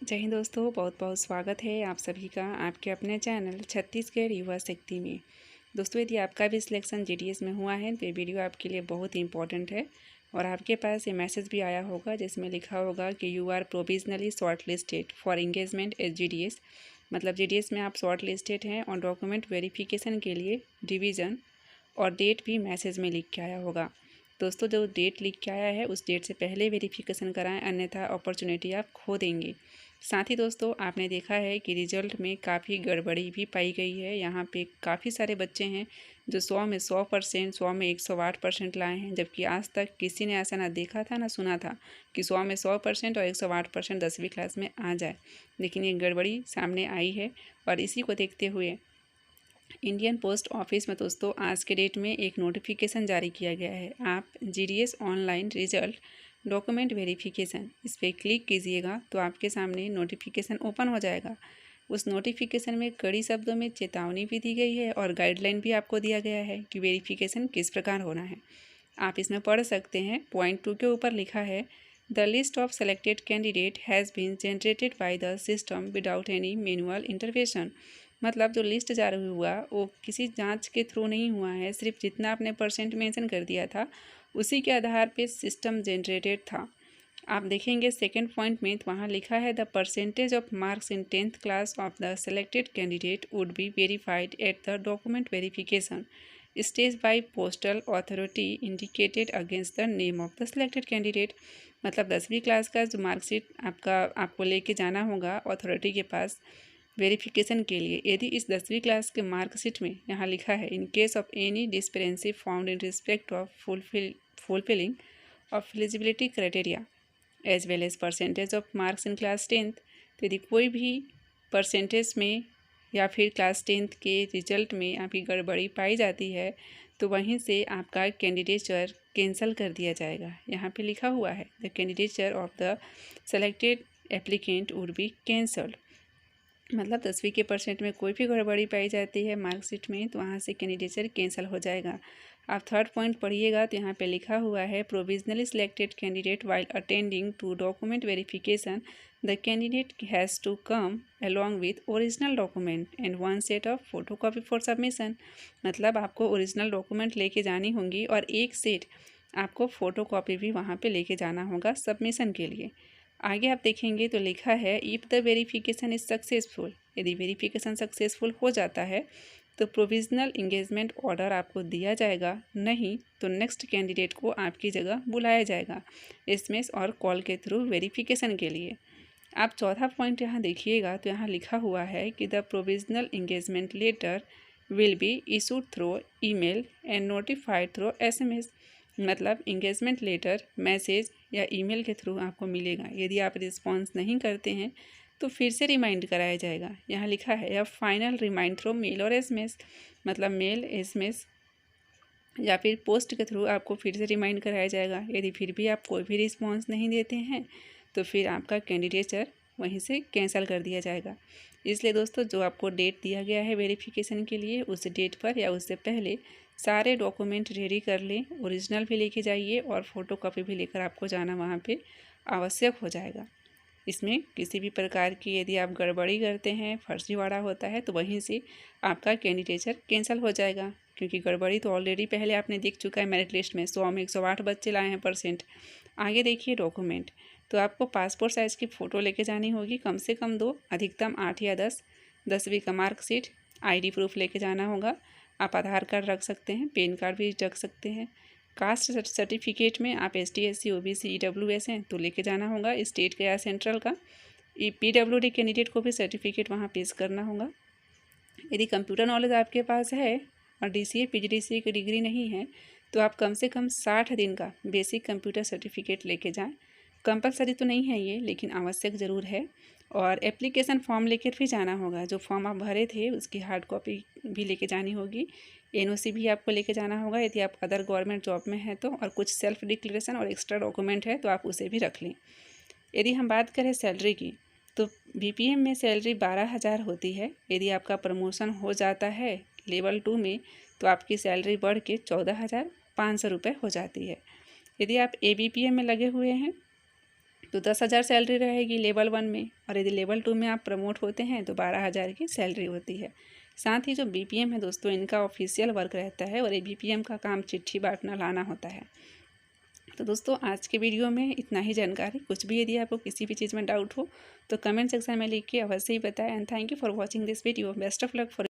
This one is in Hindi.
जय हिंद दोस्तों, बहुत बहुत स्वागत है आप सभी का आपके अपने चैनल छत्तीसगढ़ युवा शक्ति में। दोस्तों, यदि आपका भी सिलेक्शन जीडीएस में हुआ है तो ये वीडियो आपके लिए बहुत ही इंपॉर्टेंट है और आपके पास ये मैसेज भी आया होगा जिसमें लिखा होगा कि you are provisionally short listed for engagement as GDS. मतलब जीडीएस में आप शॉर्ट लिस्टेड हैं और डॉक्यूमेंट वेरिफिकेशन के लिए डिवीज़न और डेट भी मैसेज में लिख के आया होगा। दोस्तों, जो डेट लिख के आया है उस डेट से पहले वेरिफिकेशन कराएं, अन्यथा अपॉर्चुनिटी आप खो देंगे। साथ ही दोस्तों, आपने देखा है कि रिजल्ट में काफ़ी गड़बड़ी भी पाई गई है। यहाँ पे काफ़ी सारे बच्चे हैं जो 100 में 100%, 100 में 108% लाए हैं, जबकि आज तक किसी ने ऐसा ना देखा था ना सुना था कि 100 में 100% और 108% 10वीं क्लास में आ जाए। लेकिन ये गड़बड़ी सामने आई है और इसी को देखते हुए इंडियन पोस्ट ऑफिस में दोस्तों आज के डेट में एक नोटिफिकेशन जारी किया गया है। आप GDS online result document verification इस पर क्लिक कीजिएगा तो आपके सामने नोटिफिकेशन ओपन हो जाएगा। उस नोटिफिकेशन में कड़ी शब्दों में चेतावनी भी दी गई है और गाइडलाइन भी आपको दिया गया है कि वेरिफिकेशन किस प्रकार होना है। आप इसमें पढ़ सकते हैं। पॉइंट 2 के ऊपर लिखा है, the list of selected candidate has been generated by the system without any manual intervention. मतलब जो लिस्ट जारी हुआ वो किसी जांच के थ्रू नहीं हुआ है, सिर्फ जितना आपने परसेंट मेंशन कर दिया था उसी के आधार पे सिस्टम जनरेटेड था। आप देखेंगे सेकंड पॉइंट में तो वहाँ लिखा है, the percentage of marks in 10th class of the selected candidate would be verified at the document verification stage by postal authority indicated against the name of the selected candidate. मतलब 10वीं क्लास का जो मार्कशीट आपको लेके जाना होगा अथॉरिटी के पास वेरिफिकेशन के लिए। यदि इस 10वीं क्लास के मार्कशीट में यहाँ लिखा है, in case of any discrepancy found in respect of fulfilling of eligibility criteria as well as percentage of marks in class 10th, तो यदि कोई भी परसेंटेज में या फिर क्लास 10th के रिजल्ट में आपकी गड़बड़ी पाई जाती है तो वहीं से आपका कैंडिडेचर कैंसिल कर दिया जाएगा। यहाँ पे लिखा हुआ है, the candidature of the selected applicant would be cancelled. मतलब 10वीं के परसेंट में कोई भी गड़बड़ी पाई जाती है मार्कशीट में तो वहाँ से कैंडिडेचर कैंसिल हो जाएगा। आप थर्ड पॉइंट पढ़िएगा तो यहाँ पे लिखा हुआ है, provisionally selected candidate while attending to document verification the candidate has to come along with original document and one set of photocopy for submission. मतलब आपको ओरिजिनल डॉक्यूमेंट लेके जानी होंगी और एक सेट आपको फ़ोटोकॉपी भी वहाँ पे लेके जाना होगा सबमिशन के लिए। आगे आप देखेंगे तो लिखा है, if the verification is successful, यदि वेरिफिकेशन सक्सेसफुल हो जाता है तो प्रोविजनल इंगेजमेंट ऑर्डर आपको दिया जाएगा, नहीं तो नेक्स्ट कैंडिडेट को आपकी जगह बुलाया जाएगा एसएमएस और कॉल के थ्रू वेरिफिकेशन के लिए। आप चौथा पॉइंट यहाँ देखिएगा तो यहाँ लिखा हुआ है कि the provisional engagement letter will be issued through email and notified through SMS. मतलब इंगेजमेंट लेटर मैसेज या ईमेल के थ्रू आपको मिलेगा। यदि आप रिस्पॉन्स नहीं करते हैं तो फिर से रिमाइंड कराया जाएगा। यहाँ लिखा है, या फाइनल रिमाइंड थ्रू मेल और एसएमएस। मतलब मेल, एसएमएस या फिर पोस्ट के थ्रू आपको फिर से रिमाइंड कराया जाएगा। यदि फिर भी आप कोई भी रिस्पॉन्स नहीं देते हैं तो फिर आपका कैंडिडेचर वहीं से कैंसिल कर दिया जाएगा। इसलिए दोस्तों, जो आपको डेट दिया गया है वेरिफिकेशन के लिए उस डेट पर या उससे पहले सारे डॉक्यूमेंट रेडी कर लें। ओरिजिनल भी लेके जाइए और फ़ोटोकॉपी भी लेकर आपको जाना वहाँ पे आवश्यक हो जाएगा। इसमें किसी भी प्रकार की यदि आप गड़बड़ी करते हैं, फर्जीवाड़ा होता है तो वहीं से आपका कैंडिडेचर कैंसिल हो जाएगा, क्योंकि गड़बड़ी तो ऑलरेडी पहले आपने देख चुका है। मेरिट लिस्ट में 100 में 108 बच्चे लाए हैं परसेंट। आगे देखिए डॉक्यूमेंट, तो आपको पासपोर्ट साइज़ की फ़ोटो लेके जानी होगी, कम से कम 2, अधिकतम 8 या 10। 10वीं का मार्कशीट, आईडी प्रूफ लेके जाना होगा। आप आधार कार्ड रख सकते हैं, पैन कार्ड भी रख सकते हैं। कास्ट सर्टिफिकेट में आप ST SC OBC EWS हैं तो लेके जाना होगा, स्टेट का या सेंट्रल का। PWD कैंडिडेट को भी सर्टिफिकेट वहाँ पेश करना होगा। यदि कंप्यूटर नॉलेज आपके पास है और DCA PGDCA की डिग्री नहीं है तो आप कम से कम 60 दिन का बेसिक कंप्यूटर सर्टिफिकेट लेके जाएं। कंपलसरी तो नहीं है ये, लेकिन आवश्यक ज़रूर है। और एप्लीकेशन फॉर्म लेकर भी जाना होगा। जो फॉर्म आप भरे थे उसकी हार्ड कॉपी भी लेके जानी होगी। NOC भी आपको लेके जाना होगा यदि आप अदर गवर्नमेंट जॉब में हैं तो। और कुछ सेल्फ डिक्लेरेशन और एक्स्ट्रा डॉक्यूमेंट है तो आप उसे भी रख लें। यदि हम बात करें सैलरी की तो BPM में सैलरी 12,000 होती है। यदि आपका प्रमोशन हो जाता है लेवल 2 में तो आपकी सैलरी बढ़ के 14,500 रुपये हो जाती है। यदि आप ABPM में लगे हुए हैं तो 10,000 सैलरी रहेगी लेवल 1 में, और यदि लेवल 2 में आप प्रमोट होते हैं तो 12,000 की सैलरी होती है। साथ ही जो BPM है दोस्तों, इनका ऑफिशियल वर्क रहता है और ये BPM का काम चिट्ठी बांटना लाना होता है। तो दोस्तों आज के वीडियो में इतना ही जानकारी। कुछ भी यदि आपको किसी भी चीज़ में डाउट हो तो कमेंट सेक्शन में लिख के अवश्य ही बताएं। And thank you for watching this video. Best of luck for